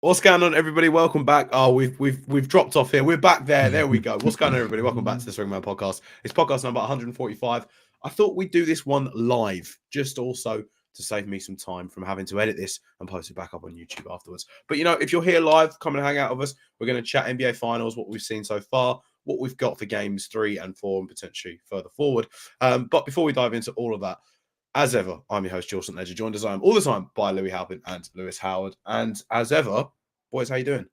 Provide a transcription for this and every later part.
What's going on, everybody? Welcome back. Oh, we've dropped off here. We're back there. There we go. What's going on, everybody? Welcome back to the Swingman podcast. It's podcast number 145. I thought we'd do this one live, just also to save me some time from having to edit this and post it back up on YouTube afterwards. But if you're here live, come and hang out with us. We're going to chat NBA Finals, what we've seen so far, what we've got for games 3 and 4, and potentially further forward. But before we dive into all of that, as ever, I'm your host, George St. Ledger, joined as I am all the time by Louis Halpin and Lewis Howard. And as ever, boys, how you doing?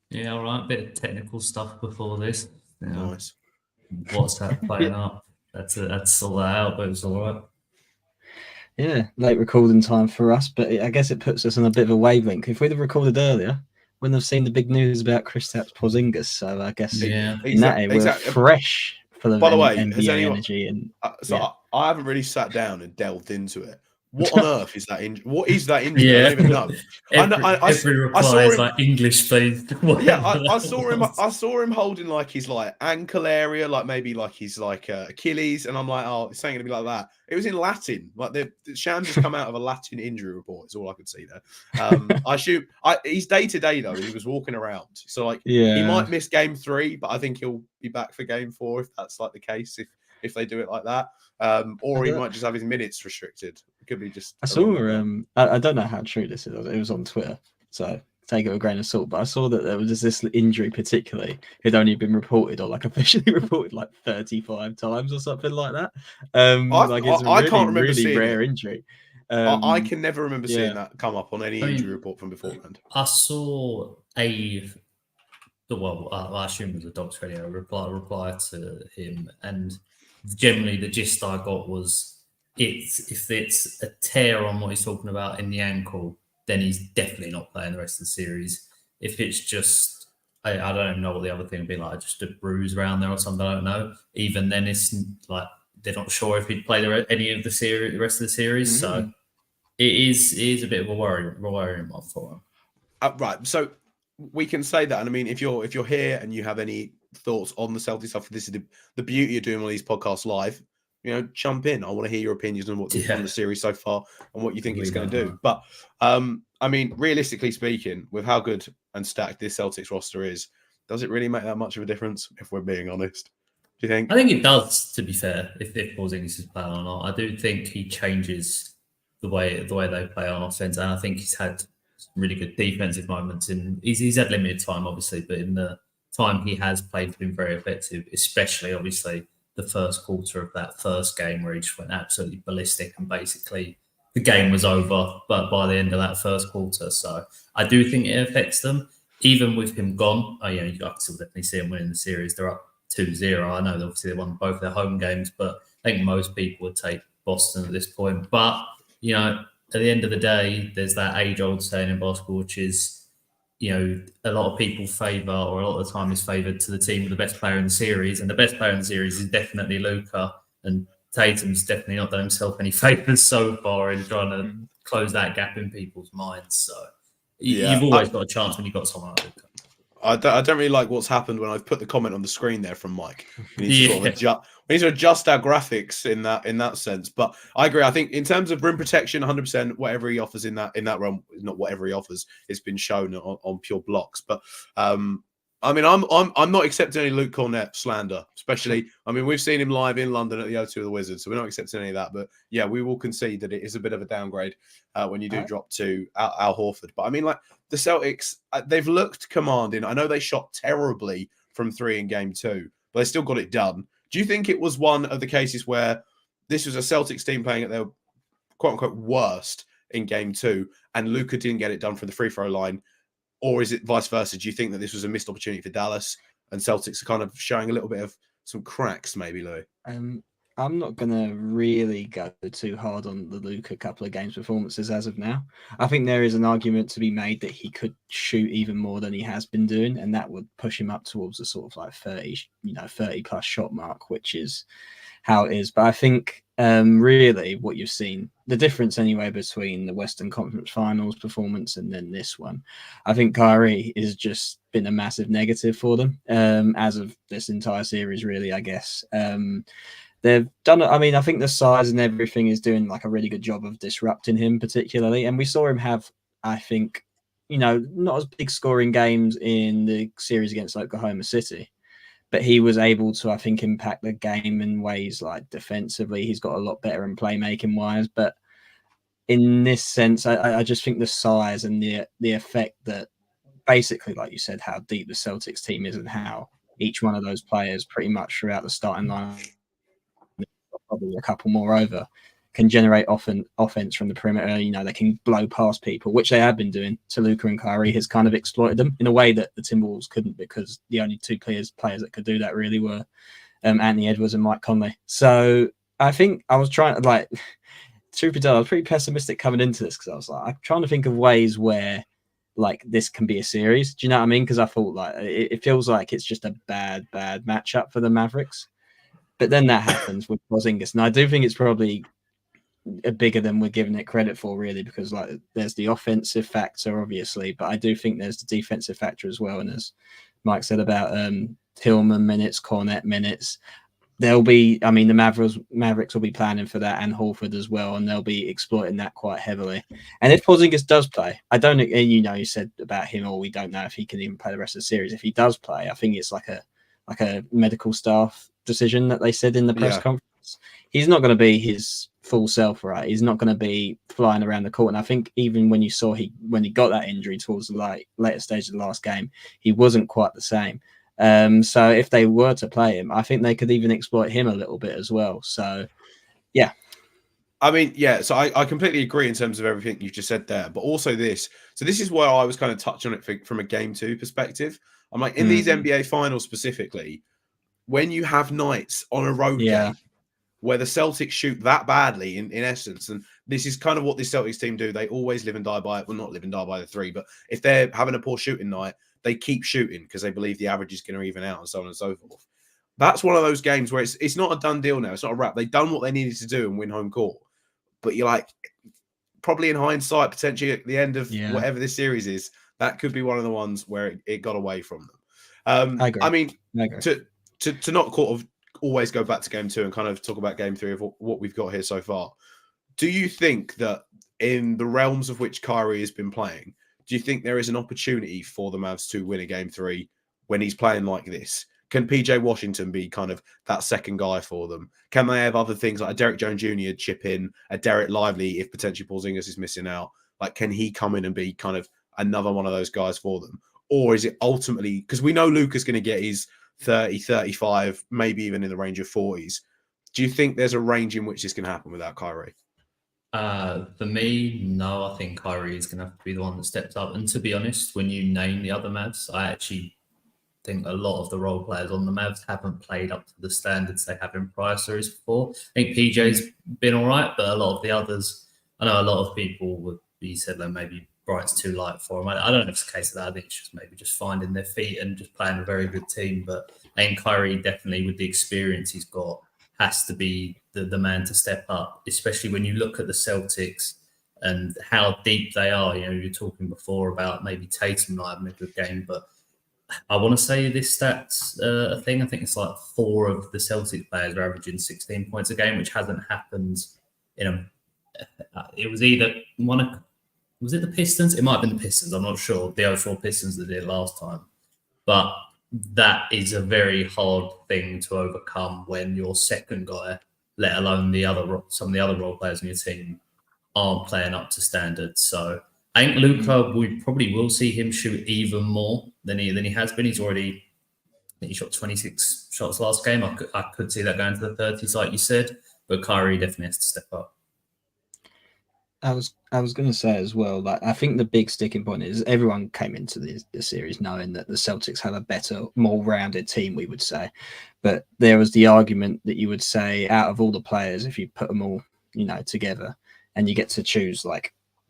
Yeah, all right. A bit of technical stuff before this. Nice. WhatsApp playing up. That's all that out, but it's all right. Yeah, late recording time for us, but I guess it puts us on a bit of a wavelength. If we'd have recorded earlier, wouldn't have seen the big news about Kristaps Porzingis. So I guess we're fresh for the NBA energy. And I haven't really sat down and delved into it. What on earth is that injury? What is that injury? Yeah. I don't even know. Every reply is like English, please. Yeah, I saw him holding like his ankle area, like maybe like his Achilles, and I'm like, oh, it's saying gonna be like that. It was in Latin. Like the Shams has come out of a Latin injury report. It's all I could see there. I assume he's day to day though. He was walking around, so he might miss game 3, but I think he'll be back for game 4 if that's like the case. If they do it like that, or he might just have his minutes restricted. It could be just. I saw. I don't know how true this is. It was on Twitter, so take it with a grain of salt. But I saw that there was this injury, particularly, had only been reported or officially reported 35 times or something like that. I can't remember really rare injury. I can never remember seeing that come up on any injury report from beforehand. I saw I assume it was a Docs Radio reply to him, and generally the gist I got was if it's a tear on what he's talking about in the ankle, then he's definitely not playing the rest of the series. If it's just I don't even know what the other thing would be like, just a bruise around there or something, I don't know. Even then it's like they're not sure if he'd play any of the rest of the series. So it is a bit of a worrying one for him. Right. So we can say that, and I mean, if you're here and you have any thoughts on the Celtics stuff, this is the beauty of doing all these podcasts live. Jump in. I want to hear your opinions on what's on the series so far and what you think it's going to do. But I mean, realistically speaking, with how good and stacked this Celtics roster is, does it really make that much of a difference? If we're being honest, do you think? I think it does. To be fair, if Porzingis is playing or not, I do think he changes the way they play on offense, and I think he's had really good defensive moments. He's had limited time, obviously, but in the time he has played, he's been very effective, especially obviously the first quarter of that first game where he just went absolutely ballistic and basically the game was over but by the end of that first quarter. So I do think it affects them. Even with him gone, I can still definitely see him winning the series. They're up 2-0. I know obviously they won both their home games, but I think most people would take Boston at this point. But, at the end of the day, there's that age-old saying in basketball, which is, a lot of people favour, or a lot of the time is favoured to the team with the best player in the series. And the best player in the series is definitely Luka. And Tatum's definitely not done himself any favours so far in trying to close that gap in people's minds. So you've always got a chance when you've got someone like Luka. I don't really like what's happened when I've put the comment on the screen there from Mike. We need to adjust our graphics in that sense. But I agree. I think in terms of rim protection, 100%, whatever he offers in that realm, not whatever he offers, it's been shown on pure blocks. But I mean, I'm not accepting any Luke Cornett slander, especially. I mean, we've seen him live in London at the O2 of the Wizards, so we're not accepting any of that. But yeah, we will concede that it is a bit of a downgrade when you do drop to Al Horford. But I mean, the Celtics, they've looked commanding. I know they shot terribly from 3 in game 2, but they still got it done. Do you think it was one of the cases where this was a Celtics team playing at their quote unquote worst in game 2, and Luka didn't get it done from the free throw line? Or is it vice versa? Do you think that this was a missed opportunity for Dallas and Celtics are kind of showing a little bit of some cracks, maybe, Louis? I'm not going to really go too hard on the Luka couple of games performances as of now. I think there is an argument to be made that he could shoot even more than he has been doing, and that would push him up towards the sort of 30 plus shot mark, which is how it is. But I think really what you've seen, the difference anyway between the Western Conference Finals performance and then this one, I think Kyrie has just been a massive negative for them as of this entire series, really, I guess. They've done, I mean, I think the size and everything is doing a really good job of disrupting him particularly. And we saw him have, I think, not as big scoring games in the series against Oklahoma City, but he was able to, I think, impact the game in ways like defensively. He's got a lot better in playmaking wise, but in this sense, I just think the size and the effect that basically, like you said, how deep the Celtics team is and how each one of those players pretty much throughout the starting line, probably a couple more over, can generate offense from the perimeter. They can blow past people, which they have been doing. To Luka and Kyrie has kind of exploited them in a way that the Timberwolves couldn't, because the only two players that could do that really were Anthony Edwards and Mike Conley. So I think I was trying to truth be told, I was pretty pessimistic coming into this because I was like, I'm trying to think of ways where this can be a series. Do you know what I mean? Because I thought it feels like it's just a bad matchup for the Mavericks. But then that happens with Porzingis, and I do think it's probably bigger than we're giving it credit for, really, because there's the offensive factor, obviously, but I do think there's the defensive factor as well. And as Mike said about Tillman minutes, Cornette minutes, there'll be, the Mavericks will be planning for that, and Horford as well, and they'll be exploiting that quite heavily. And if Porzingis does play, I don't, you said about him, or we don't know if he can even play the rest of the series. If he does play, I think it's like a medical staff decision that they said in the press conference. He's not going to be his full self, right? He's not going to be flying around the court. And I think even when you saw when he got that injury towards the later stage of the last game, he wasn't quite the same. So if they were to play him, I think they could even exploit him a little bit as well. So, yeah. So I completely agree in terms of everything you've just said there, but also this. So this is where I was kind of touching on it from a game 2 perspective. I'm like, in these NBA finals specifically, when you have nights on a road game where the Celtics shoot that badly in essence, and this is kind of what this Celtics team do. They always live and die by it. Well, not live and die by the 3, but if they're having a poor shooting night, they keep shooting because they believe the average is going to even out, and so on and so forth. That's one of those games where it's not a done deal now. It's not a wrap. They've done what they needed to do and win home court. But you're like, probably in hindsight, potentially at the end of whatever this series is, that could be one of the ones where it got away from them. I agree. I agree. To not sort of always go back to game 2 and kind of talk about game 3 of what we've got here so far. Do you think that in the realms of which Kyrie has been playing, do you think there is an opportunity for the Mavs to win a game 3 when he's playing like this? Can PJ Washington be kind of that second guy for them? Can they have other things like a Derek Jones Jr. chip in, a Derek Lively if potentially Porzingis is missing out? Can he come in and be kind of another one of those guys for them? Or is it ultimately, because we know Luka's going to get his 30, 35, maybe even in the range of 40s. Do you think there's a range in which this can happen without Kyrie? For me, no. I think Kyrie is going to have to be the one that steps up. And to be honest, when you name the other Mavs, I actually think a lot of the role players on the Mavs haven't played up to the standards they have in prior series before. I think PJ's been all right, but a lot of the others, I know a lot of people would be said that maybe Bright's too light for him. I don't know if it's a case of that. I think it's just maybe just finding their feet and just playing a very good team. But I think Kyrie definitely, with the experience he's got, has to be the man to step up, especially when you look at the Celtics and how deep they are. You're talking before about maybe Tatum not having a good game, but I want to say this stats a thing. I think it's like 4 of the Celtics players are averaging 16 points a game, which hasn't happened in it was either was it the Pistons? It might have been the Pistons. I'm not sure. The 04 Pistons that did it last time. But that is a very hard thing to overcome when your second guy, let alone some of the other role players in your team, aren't playing up to standards. So I think Luka, we probably will see him shoot even more than he has been. I think he shot 26 shots last game. I could see that going to the 30s, like you said. But Kyrie definitely has to step up. I was going to say as well, I think the big sticking point is everyone came into the series knowing that the Celtics have a better, more rounded team, we would say. But there was the argument that you would say out of all the players, if you put them all, together, and you get to choose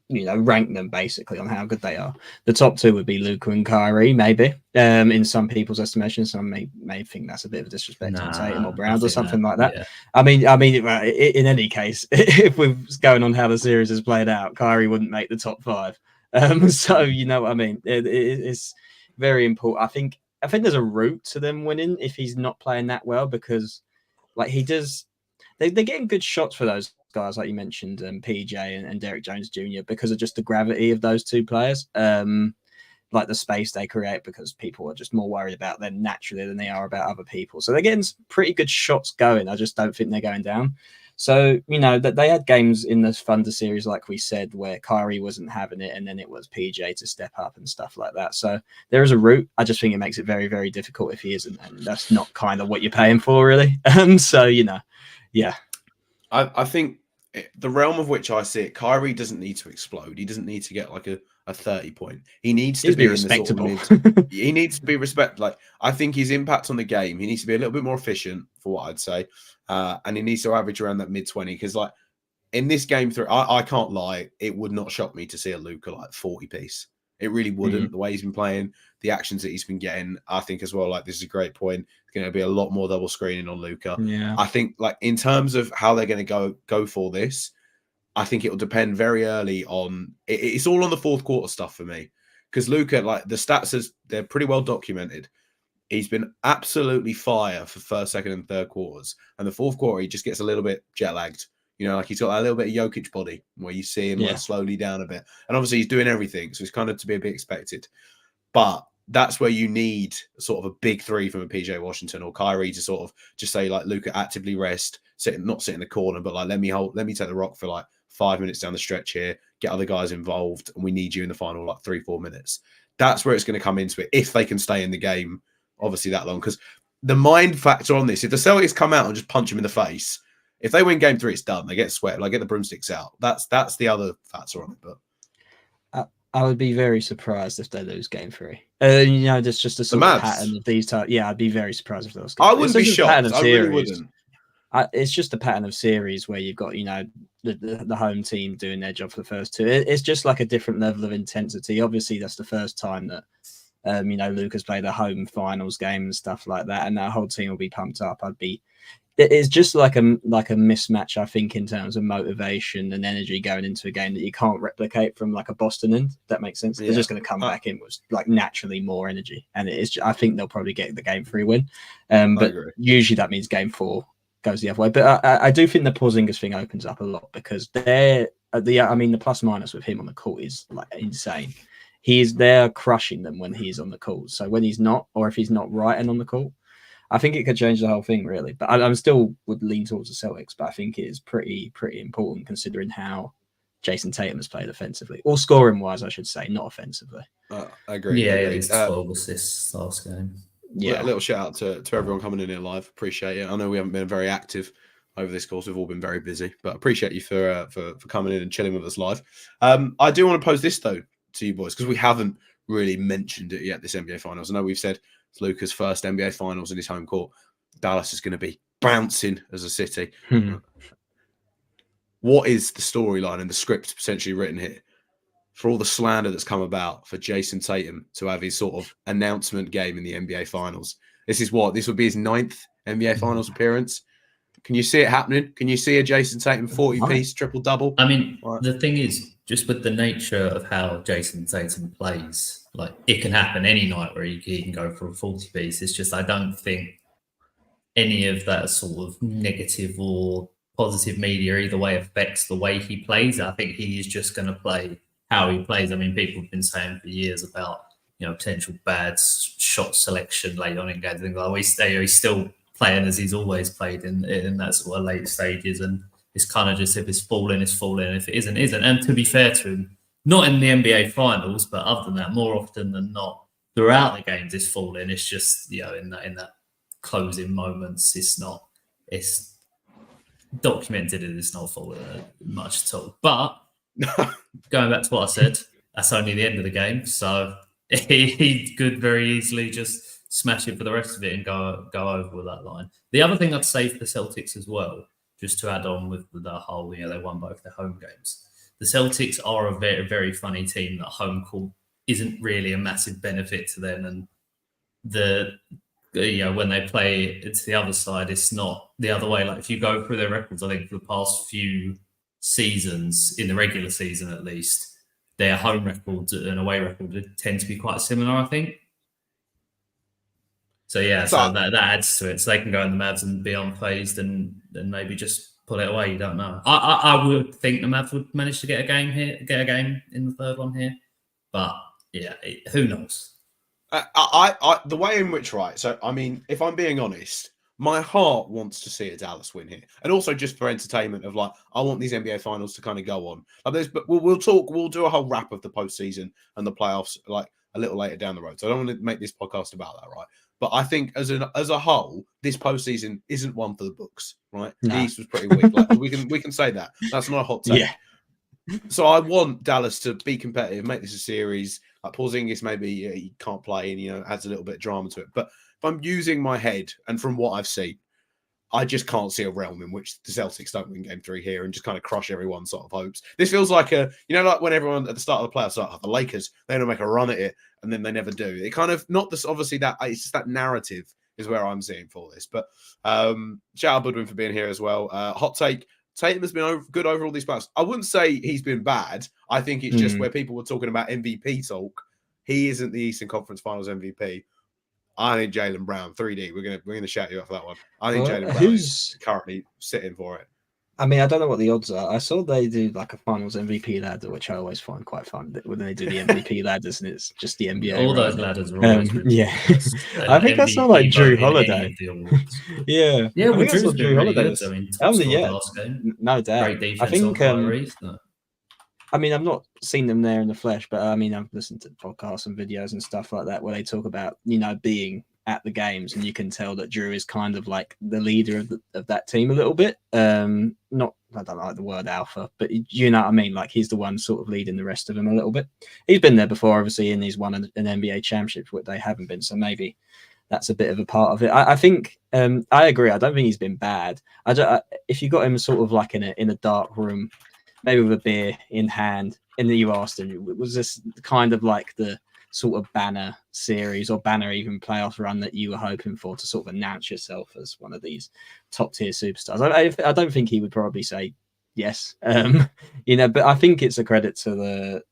rank them basically on how good they are. The top 2 would be Luka and Kyrie, maybe. In some people's estimation, some may think that's a bit of a disrespect on Tatum or Brown or something like that. Yeah. In any case, if we're going on how the series has played out, Kyrie wouldn't make the top 5. So you know what I mean. It's very important. I think there's a route to them winning if he's not playing that well, because he does. They're getting good shots for those guys like you mentioned, PJ and Derek Jones Jr., because of just the gravity of those two players. Like the space they create, because people are just more worried about them naturally than they are about other people. So they're getting some pretty good shots going. I just don't think they're going down. So, that they had games in the Thunder series, like we said, where Kyrie wasn't having it, and then it was PJ to step up and stuff like that. So there is a route. I just think it makes it very, very difficult if he isn't, and that's not kind of what you're paying for, really. So, yeah. I think the realm of which I see it, Kyrie doesn't need to explode. He doesn't need to get like a 30 point. He needs to be respectable. He needs to be Like, I think his impact on the game, he needs to be a little bit more efficient, for what I'd say. And he needs to average around that mid 20. Because like in this game through, I can't lie, it would not shock me to see a Luka like 40 piece. It really wouldn't. The way he's been playing, the actions that he's been getting, I think as well. Like, this is a great point. It's going to be a lot more double screening on Luka. Yeah, I think like in terms of how they're going to go for this, I think it will depend very early on. It's all on the fourth quarter stuff for me, because Luka, like the stats, they're pretty well documented. He's been absolutely fire for first, second, and third quarters, and the fourth quarter he just gets a little bit jet lagged. Like he's got a little bit of Jokic body where you see him like slowly down a bit, and obviously he's doing everything, so it's kind of to be a bit expected. But that's where you need sort of a big three from a PJ Washington or Kyrie to sort of just say like, Luka, actively rest, not sit in the corner, but like let me take the rock for like 5 minutes down the stretch here, get other guys involved, and we need you in the final like 3-4 minutes. That's where it's going to come into it, if they can stay in the game obviously that long. Because the mind factor on this, if the Celtics come out and just punch him in the face, if they win game 3, it's done. They get swept, like get the broomsticks out. That's the other factor on it. But I would be very surprised if they lose game 3. There's just a sort of pattern of these types. Yeah, I'd be very surprised if they lost game 3. I wouldn't be shocked. I really wouldn't. It's just a pattern of series where you've got, the home team doing their job for the first 2. It's just like a different level of intensity. Obviously, that's the first time that, Luka's played a home finals game and stuff like that, and that whole team will be pumped up. It's just like a mismatch, I think, in terms of motivation and energy going into a game that you can't replicate from like a Boston end. If that makes sense. Yeah. They're just going to come back in with like naturally more energy, and I think they'll probably get the game 3 win. But usually that means game 4 goes the other way. But I do think the Porzingis thing opens up a lot, because the plus minus with him on the court is like insane. They're crushing them when he's on the court. So when he's not, or if he's not right and on the court, I think it could change the whole thing, really. But I'm still would lean towards the Celtics, but I think it is pretty important considering how Jason Tatum has played offensively, or scoring wise, I should say, not offensively. I agree. Yeah, he's 12 assists last game. Yeah, a little shout out to everyone coming in here live. Appreciate it. I know we haven't been very active over this course. We've all been very busy, but appreciate you for coming in and chilling with us live. I do want to pose this though to you boys, because we haven't really mentioned it yet. This NBA Finals. I know we've said it's Luka's first NBA Finals in his home court. Dallas is going to be bouncing as a city. What is the storyline and the script potentially written here for all the slander that's come about for Jason Tatum to have his sort of announcement game in the NBA Finals? This would be his 9th NBA Finals appearance. Can you see it happening? Can you see a Jason Tatum 40-piece triple-double? I mean, the thing is, just with the nature of how Jason Tatum plays, like it can happen any night where he can go for a 40-piece. It's just I don't think any of that sort of negative or positive media either way affects the way he plays. I think he is just going to play how he plays. I mean, people have been saying for years about potential bad shot selection late on in games. Things like he's still playing as he's always played in that sort of late stages, and it's kind of just if it's falling, it's falling. If it isn't, isn't. And to be fair to him, not in the NBA Finals, but other than that, more often than not, throughout the games, it's falling. It's just in that closing moments, it's documented and it's not falling much at all. But going back to what I said, that's only the end of the game, so he could very easily just smash it for the rest of it and go over with that line. The other thing I'd say for the Celtics as well, just to add on with the whole, they won both their home games. The Celtics are a very, very funny team that home court isn't really a massive benefit to them. And when they play it's the other side, it's not the other way. Like if you go through their records, I think for the past few seasons, in the regular season at least, their home records and away records tend to be quite similar, I think. So that adds to it. So they can go in the Mavs and be unfazed and maybe just pull it away. You don't know. I would think the Mavs would manage to get a game in the third one here, but yeah, who knows? The way in which, right? So, I mean, if I'm being honest, my heart wants to see a Dallas win here, and also just for entertainment of like, I want these NBA finals to kind of go on. Like this, but we'll do a whole wrap of the postseason and the playoffs like a little later down the road. So I don't want to make this podcast about that, right? But I think as a whole, this postseason isn't one for the books, right? No. The East was pretty weak. Like we can say that. That's not a hot take. Yeah. So I want Dallas to be competitive, make this a series. Like Porzingis, maybe he can't play and adds a little bit of drama to it. But if I'm using my head and from what I've seen, I just can't see a realm in which the Celtics don't win Game 3 here and just kind of crush everyone's sort of hopes. This feels like like when everyone at the start of the playoffs, like the Lakers, they're going to make a run at it and then they never do. It kind of not this obviously that it's just that narrative is where I'm seeing for this. But shout out Budwin for being here as well. Hot take. Tatum has been good over all these playoffs. I wouldn't say he's been bad. I think it's just where people were talking about MVP talk. He isn't the Eastern Conference Finals MVP. I think Jaylen Brown, 3D. We're gonna shout you out for that one. I think Jaylen Brown is currently sitting for it. I mean, I don't know what the odds are. I saw they do like a Finals MVP ladder, which I always find quite fun when they do the MVP ladders, and it's just the NBA. All those ladders are always really I think I saw like Drew Holiday. Yeah, I think I saw Drew Holiday. I mean, last game. No doubt. Great defense. I think. I mean, I've not seen them there in the flesh, but I mean, I've listened to podcasts and videos and stuff like that where they talk about being at the games, and you can tell that Drew is kind of like the leader of that team a little bit. I don't like the word alpha, but you know what I mean? Like he's the one sort of leading the rest of them a little bit. He's been there before, obviously, and he's won an NBA championship, which they haven't been. So maybe that's a bit of a part of it. I think I agree. I don't think he's been bad. If you got him sort of like in a dark room, maybe with a beer in hand, and then you asked him, was this kind of like the sort of banner series or banner even playoff run that you were hoping for to sort of announce yourself as one of these top tier superstars? I don't think he would probably say yes, but I think it's a credit to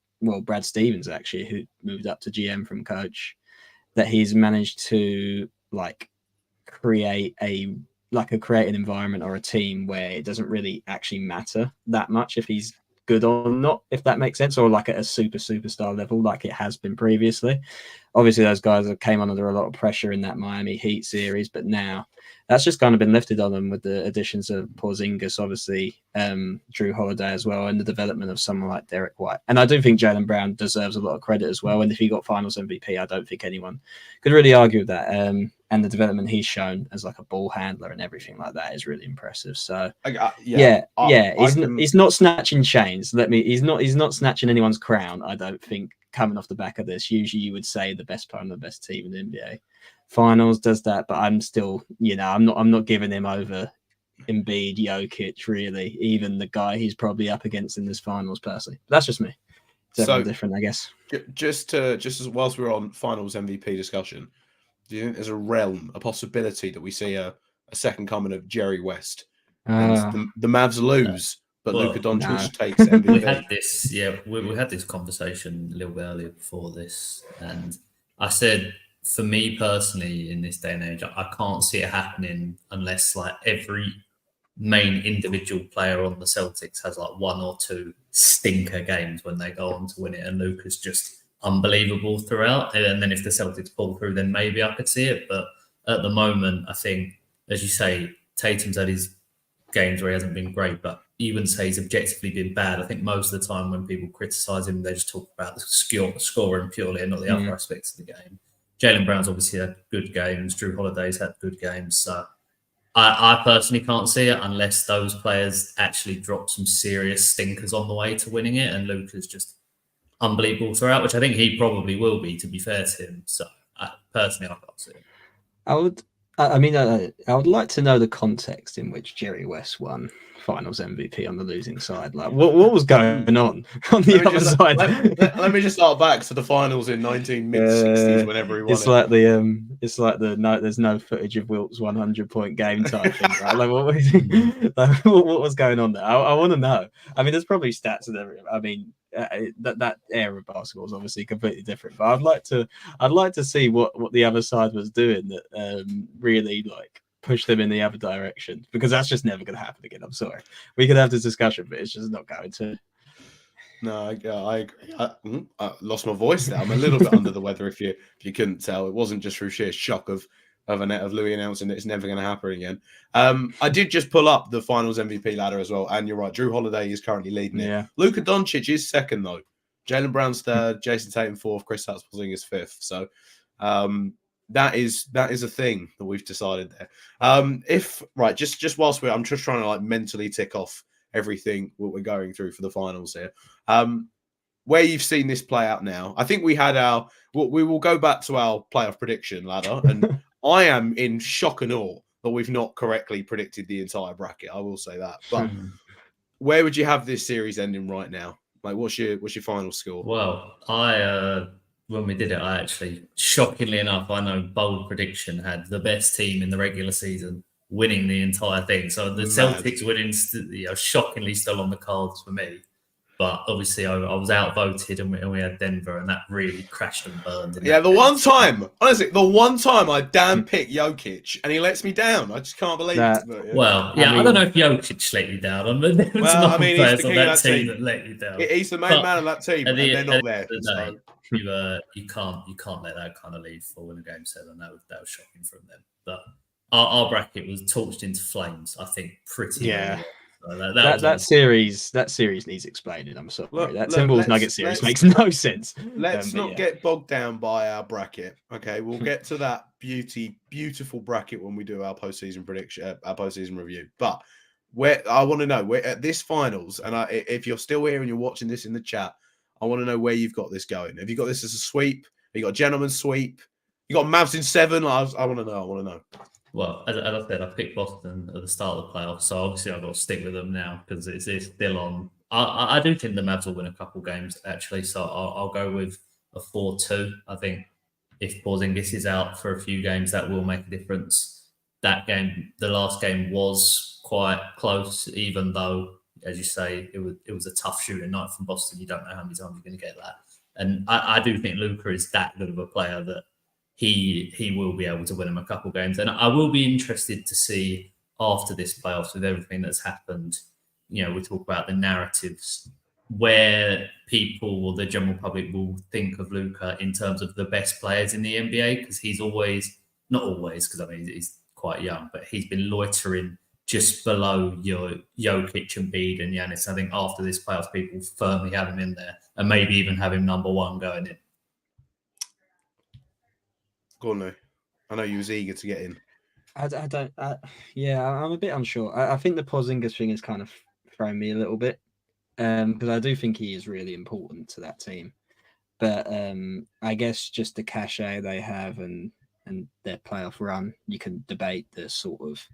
Brad Stevens actually, who moved up to GM from coach, that he's managed to create an environment or a team where it doesn't really actually matter that much if he's good or not, if that makes sense, or like at a superstar level like it has been previously. Obviously those guys came under a lot of pressure in that Miami Heat series, but now that's just kind of been lifted on them with the additions of Porzingis, obviously Drew Holiday as well, and the development of someone like Derek White. And I do think Jaylen Brown deserves a lot of credit as well, and if he got Finals MVP, I don't think anyone could really argue with that. And the development he's shown as like a ball handler and everything like that is really impressive. So he's not snatching chains. He's not snatching anyone's crown. I don't think coming off the back of this. Usually you would say the best player on the best team in the NBA Finals does that, but I'm still, I'm not giving him over Embiid, Jokic, really, even the guy he's probably up against in this Finals personally. But that's just me. So different, I guess. Just as whilst we're on Finals MVP discussion, do you think there's a possibility that we see a second coming of Jerry West and the Mavs lose, but Luka Doncic takes MVP? We had this conversation a little bit earlier before this, and I said, for me personally, in this day and age, I can't see it happening unless like every main individual player on the Celtics has like one or two stinker games when they go on to win it, and Luka's just unbelievable throughout. And then if the Celtics pull through, then maybe I could see it. But at the moment, I think, as you say, Tatum's had his games where he hasn't been great, but you wouldn't say he's objectively been bad. I think most of the time when people criticise him, they just talk about the scoring purely and not the other aspects of the game. Jaylen Brown's obviously had good games. Drew Holiday's had good games. So I personally can't see it unless those players actually drop some serious stinkers on the way to winning it, and Luka's just unbelievable throughout, which I think he probably will be, to be fair to him. So personally, I can't see it. I would like to know the context in which Jerry West won Finals MVP on the losing side. Like, what was going on the other side? Let me just start back to the Finals in mid-60s, whenever he won. It's like there's no footage of Wilt's 100-point game type thing. Right? What was going on there? I want to know. I mean, there's probably stats and everything. I mean, that era of basketball is obviously completely different, but I'd like to see what the other side was doing that really push them in the other direction, because that's just never going to happen again. I'm sorry. We could have this discussion, but it's just not going to. No, I agree. I lost my voice there. I'm a little bit under the weather. If you couldn't tell, it wasn't just through sheer shock of Louis announcing that it's never going to happen again. I did just pull up the Finals MVP ladder as well, and you're right. Drew Holiday is currently leading it. Luka Doncic is second though. Jaylen Brown's third, Jason Tatum fourth, Kristaps Porzingis fifth. So that is a thing that we've decided there. Just whilst I'm just trying to like mentally tick off everything what we're going through for the finals here. Where you've seen this play out now, I think we had we will go back to our playoff prediction ladder, and I am in shock and awe that we've not correctly predicted the entire bracket. I will say that. But where would you have this series ending right now? Like, what's your final score? Well, when we did it, I actually, shockingly enough, I know bold prediction had the best team in the regular season winning the entire thing. So the Celtics winning, shockingly still on the cards for me. But obviously, I was outvoted, and we had Denver, and that really crashed and burned. The one time I damn pick Jokic, and he lets me down. I just can't believe it. But, yeah. Well, I don't know if Jokic let you down. There's he's the king of that team that let you down. He's the main man of that team, and they're not there. You can't let that kind of lead fall in a game 7. That was shocking from them. But our bracket was torched into flames, I think, pretty early. So that series needs explaining. I'm sorry. That Timberwolves Nuggets series makes no sense. Let's not get bogged down by our bracket. Okay, we'll get to that beautiful bracket when we do our postseason prediction, our postseason review. But I want to know at this finals, and if you're still here and you're watching this in the chat, I want to know where you've got this going. Have you got this as a sweep? Have you got a gentleman's sweep? You got Mavs in 7? I want to know. Well, as I said, I picked Boston at the start of the playoffs, so obviously I've got to stick with them now because it's still on. I do think the Mavs will win a couple games, actually, so I'll go with a 4-2. I think if Porzingis is out for a few games, that will make a difference. That game, the last game, was quite close, even though, as you say, it was a tough shooting night from Boston. You don't know how many times you're going to get that. And I do think Luka is that good of a player that he will be able to win him a couple games. And I will be interested to see after this playoffs, with everything that's happened, we talk about the narratives, where people or the general public will think of Luka in terms of the best players in the NBA, because he's not always, because he's quite young, but he's been loitering just below your Jokic and Embiid and Giannis. I think after this playoffs, people firmly have him in there, and maybe even have him number 1 going in. Go on, Lou. I know you was eager to get in. I'm a bit unsure. I think the Porzingis thing is kind of throwing me a little bit, because I do think he is really important to that team. But I guess just the cachet they have and their playoff run, you can debate the sort of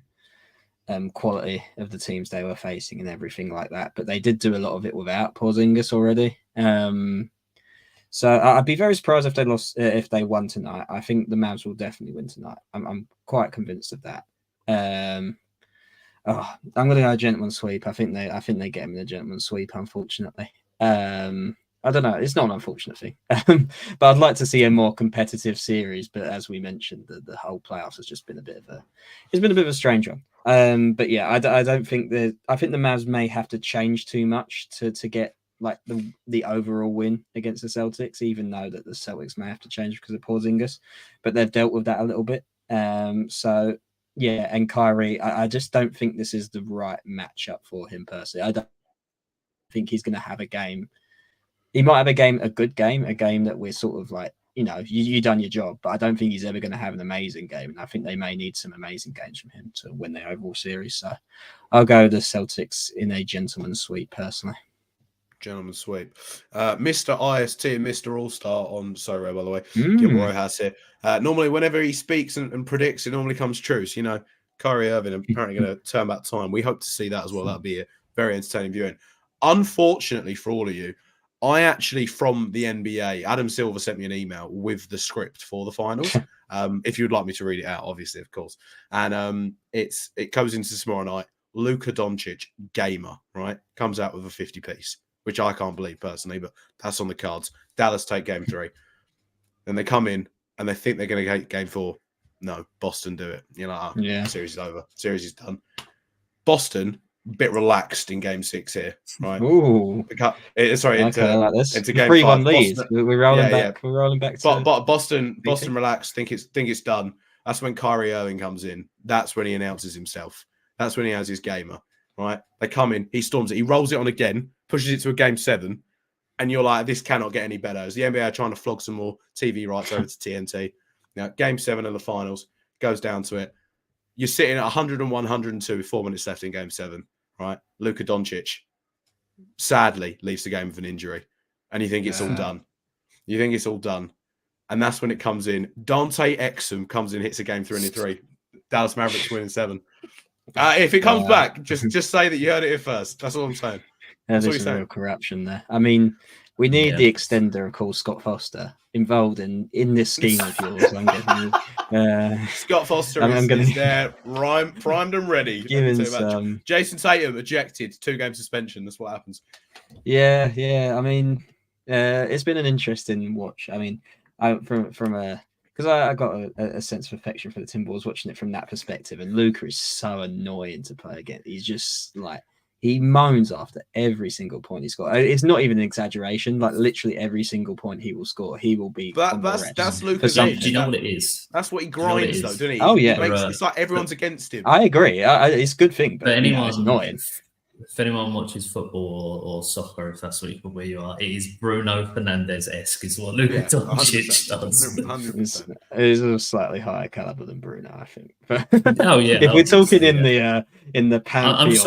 quality of the teams they were facing and everything like that. But they did do a lot of it without Porzingis already. So I'd be very surprised if they lost, if they won tonight. I think the Mavs will definitely win tonight. I'm quite convinced of that. I'm going to go gentleman sweep. I think they get him in a gentleman sweep. Unfortunately, I don't know. It's not an unfortunate thing, but I'd like to see a more competitive series. But as we mentioned, the whole playoffs has just been a bit of a strange one. But yeah, I don't think I think the Mavs may have to change too much to get like the overall win against the Celtics, even though that the Celtics may have to change because of Porzingis, but they've dealt with that a little bit. So yeah, and Kyrie, I just don't think this is the right matchup for him personally. I don't think he's going to have a game. He might have a good game, a game that we're sort of like, you done your job, but I don't think he's ever going to have an amazing game. And I think they may need some amazing games from him to win the overall series. So I'll go the Celtics in a gentleman's sweep personally. Gentleman sweep. Mr. IST and Mr. All-Star on Sorry, by the way. Gilroy has here. Normally, whenever he speaks and predicts, it normally comes true. So, Kyrie Irving apparently going to turn back time. We hope to see that as well. That'll be a very entertaining viewing. Unfortunately for all of you, I actually, from the NBA, Adam Silver sent me an email with the script for the finals. If you'd like me to read it out, obviously, of course. And it goes into tomorrow night. Luka Doncic, gamer, right? Comes out with a 50-piece. Which I can't believe personally, but that's on the cards. Dallas take game 3. Then they come in and they think they're going to get game 4. No, Boston do it. You're like, Yeah. series is over. Series is done. Boston, a bit relaxed in game 6 here, right? Ooh. Sorry, Okay, I like this. into game 3-1 5. lead. Boston, We're rolling back. We're rolling back to. But Boston relaxed. Think it's done. That's when Kyrie Irving comes in. That's when he announces himself. That's when he has his gamer. Right? They come in. He storms it. He rolls it on again. Pushes it to a game 7. And you're like, this cannot get any better. As the NBA are trying to flog some more TV rights over to TNT. Now, game 7 of the finals goes down to it. You're sitting at 101, 102 with 4 minutes left in game 7, right? Luka Doncic, sadly, leaves the game with an injury. And you think it's all done. You think it's all done. And that's when it comes in. Dante Exum comes in, hits a game 3-3. Dallas Mavericks winning 7. If it comes back, just say that you heard it here first. That's all I'm saying. There's some real corruption there. I mean, we need the extender, of course, Scott Foster, involved in this scheme of yours. I'm getting, Scott Foster is there, primed and ready. Jason Tatum ejected, 2-game suspension. That's what happens. Yeah. I mean, it's been an interesting watch. I mean, because I got a sense of affection for the Timberwolves watching it from that perspective, and Luka is so annoying to play against. He's just like, he moans after every single point he scores. It's not even an exaggeration. Like literally every single point he will score, he will be. That's Luka's. Do you know what it is? That's what he grinds, though, doesn't he? Oh yeah, it's like everyone's against him. I agree. It's a good thing, but it's annoying. If anyone watches football or soccer, if that's where you are, it is Bruno Fernandes-esque is what Luka Doncic does. 100%. It is a slightly higher caliber than Bruno, I think. If we're talking in the pantheon, I'm just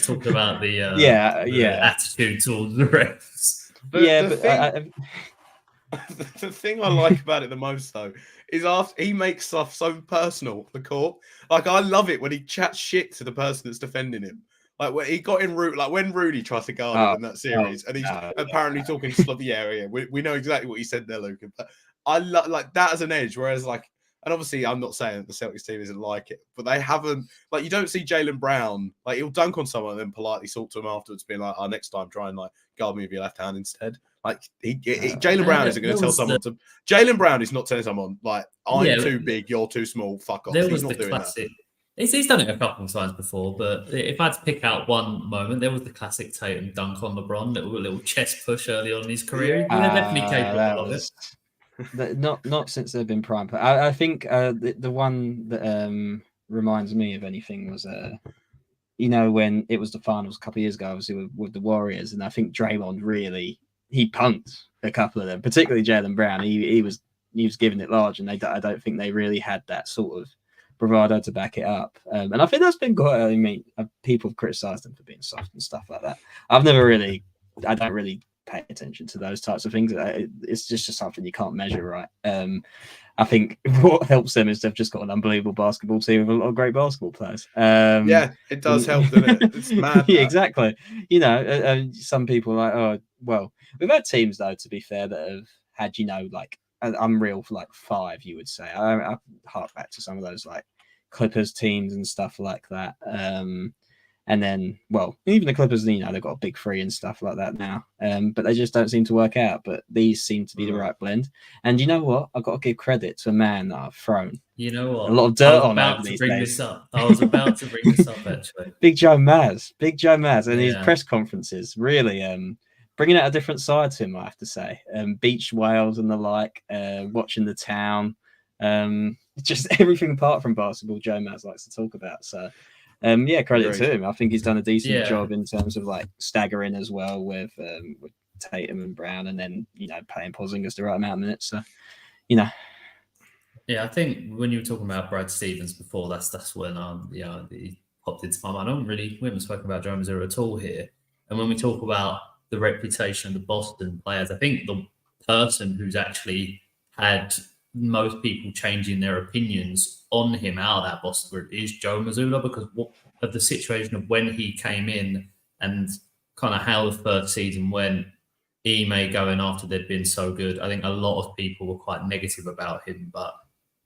talking about the attitude towards the refs. The thing I like about it the most, though, is after he makes stuff so personal off the court. Like, I love it when he chats shit to the person that's defending him. Like when he got in Rudy, like when Rudy tried to guard him in that series, and he's apparently talking Slovenia. We know exactly what he said there, Luka. But I like that as an edge. Whereas, like, and obviously, I'm not saying that the Celtics team isn't like it, but they haven't. Like, you don't see Jaylen Brown like he'll dunk on someone and then politely talk to him afterwards, being like, "Oh, next time try and like guard me with your left hand instead." Like Jaylen Brown isn't going to tell someone to. Jaylen Brown is not telling someone like, "I'm too big, you're too small, fuck off." He's not doing classic. That. He's done it a couple of times before, but if I had to pick out one moment, there was the classic Tatum dunk on LeBron, little chest push early on in his career. They're definitely capable of it. Not since they've been prime. But I think the one that reminds me of anything was when it was the finals a couple of years ago, obviously with the Warriors, and I think Draymond really he punked a couple of them, particularly Jaylen Brown. He was giving it large, and I don't think they really had that sort of bravado to back it up. And I think that's been quite. I mean, people have criticised them for being soft and stuff like that. I don't really pay attention to those types of things. It's just something you can't measure, right? I think what helps them is they've just got an unbelievable basketball team with a lot of great basketball players. It does help, doesn't it? It's mad. Yeah, exactly. Some people are like, oh, well, we've had teams though, to be fair, that have had, like unreal for like 5, you would say. I hark back to some of those like Clippers teams and stuff like that. And then, well, even the Clippers, they've got a big 3 and stuff like that now. But they just don't seem to work out. But these seem to be the right blend. And you know what? I've got to give credit to a man that I've thrown. You know what? A lot of dirt on over these days. I was about to bring this up, actually. Big Joe Maz. And his press conferences, really bringing out a different side to him, I have to say. Beach Wales and the like, watching the town. Just everything apart from basketball Joe Maz likes to talk about. So... credit to him. I think he's done a decent job in terms of like staggering as well with Tatum and Brown, and then playing Porzingis the right amount of minutes. So, Yeah, I think when you were talking about Brad Stevens before, that's when he popped into my mind. We haven't spoken about Joe Mazzulla at all here. And when we talk about the reputation of the Boston players, I think the person who's actually had most people changing their opinions on him out of that Boston group is Joe Mazzulla, because of the situation of when he came in and kind of how the first season went, Ime going after they'd been so good. I think a lot of people were quite negative about him, but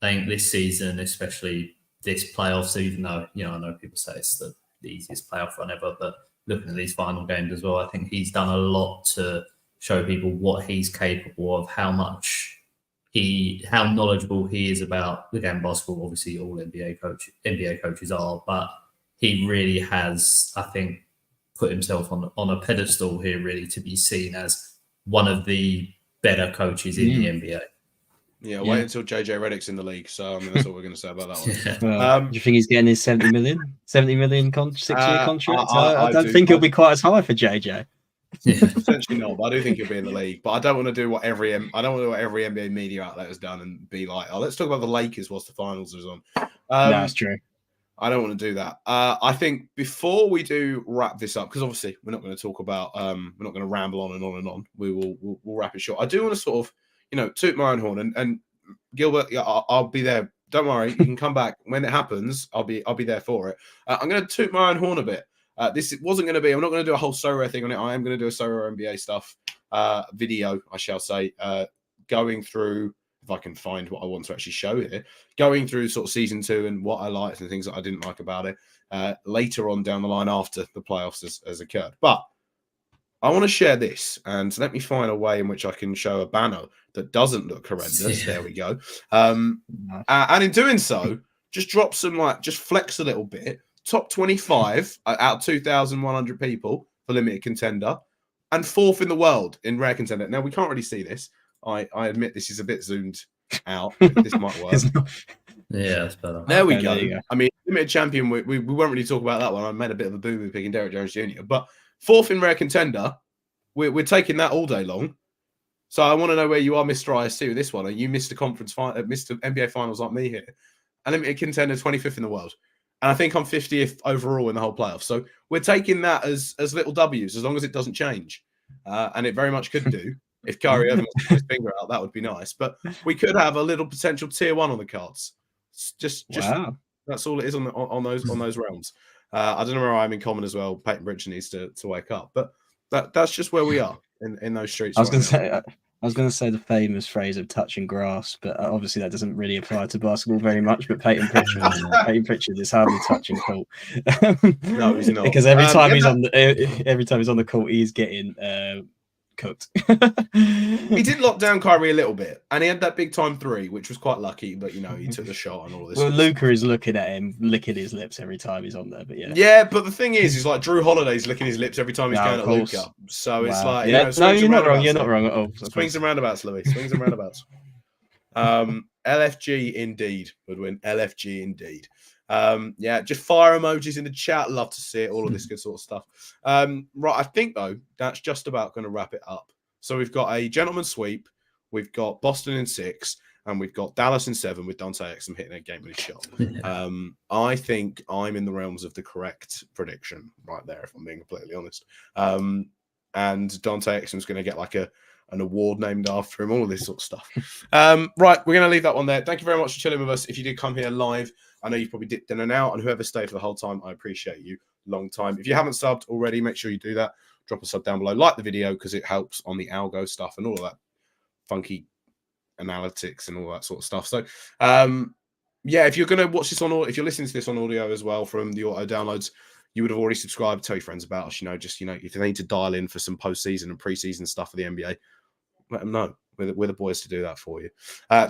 I think this season, especially this playoffs, even though, I know people say it's the easiest playoff run ever, but looking at these final games as well, I think he's done a lot to show people what he's capable of, how much how knowledgeable he is about the game of basketball. Obviously, all NBA coaches are, but he really has, I think, put himself on a pedestal here, really, to be seen as one of the better coaches in the NBA. Yeah, wait until JJ Redick's in the league. So I mean, that's what we're going to say about that one. Well, do you think he's getting his 70 million 6-year contract? I don't think he'll be quite as high for JJ. Potentially not, but I do think he'll be in the league. But I don't want to do what every NBA media outlet has done and be like, oh, let's talk about the Lakers whilst the finals is on. That's true. I don't want to do that. I think before we do wrap this up, because obviously we're not going to talk about, we're not going to ramble on and on and on. We'll wrap it short. I do want to sort of, toot my own horn and Gilbert, I'll be there. Don't worry, you can come back when it happens. I'll be there for it. I'm going to toot my own horn a bit. This wasn't going to be. I'm not going to do a whole Sorare thing on it. I am going to do a Sorare NBA stuff video, I shall say, going through. If I can find what I want to actually show here, going through sort of season 2 and what I liked and things that I didn't like about it later on down the line after the playoffs has occurred. But I want to share this, and let me find a way in which I can show a banner that doesn't look horrendous. There we go. And in doing so, just drop some, just flex a little bit. Top 25 out of 2,100 people for limited contender, and 4th in the world in rare contender. Now, we can't really see this. I admit this is a bit zoomed out. This might work. Yeah, that's better. There we go. I mean, limited champion, we won't really talk about that one. I made a bit of a boo-boo picking Derrick Jones Jr., but 4th in rare contender, we're taking that all day long. So I want to know where you are, Mr. ISC, with this one. Are you Mr. Mr. NBA Finals like me here? And limited contender, 25th in the world. And I think I'm 50th overall in the whole playoff. So we're taking that as little W's, as long as it doesn't change. And it very much could do. If Kyrie Irving wants to put his finger out, that would be nice. But we could have a little potential tier 1 on the cards. Just that's all it is on those realms. I don't know where I'm in common as well. Peyton Pritchard needs to wake up, but that's just where we are in those streets. I was going to say the famous phrase of touching grass, but obviously that doesn't really apply to basketball very much. But Peyton Pritchard is hardly touching court. No, he's not. Because every time he's on the court, he's getting cooked. He did lock down Kyrie a little bit, and he had that big time 3, which was quite lucky. But he took the shot and all this. Well, Luka is looking at him, licking his lips every time he's on there. But yeah. But the thing is like Drew Holiday's licking his lips every time he's going at Luka. So it's like, no, you're not wrong. You're not wrong at all. Swings and roundabouts, Louis. Swings and roundabouts. LFG indeed, Woodwin. LFG indeed. Just fire emojis in the chat. Love to see it. All of this good sort of stuff. Right, I think though that's just about going to wrap it up. So we've got a gentleman's sweep, we've got Boston in 6, and we've got Dallas in 7 with Dante Exum hitting a game-winning shot. I think I'm in the realms of the correct prediction right there, if I'm being completely honest. And Dante Exum's going to get like an award named after him, all of this sort of stuff. Right, we're going to leave that one there. Thank you very much for chilling with us. If you did come here live, I know you've probably dipped in and out, and whoever stayed for the whole time, I appreciate you. Long time. If you haven't subbed already, make sure you do that. Drop a sub down below. Like the video because it helps on the algo stuff and all of that funky analytics and all that sort of stuff. So, if you're going to watch this if you're listening to this on audio as well from the auto downloads, you would have already subscribed. Tell your friends about us. If they need to dial in for some postseason and preseason stuff for the NBA, let them know. We're the boys to do that for you.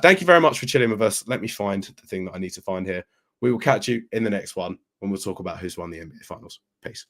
Thank you very much for chilling with us. Let me find the thing that I need to find here. We will catch you in the next one when we'll talk about who's won the NBA Finals. Peace.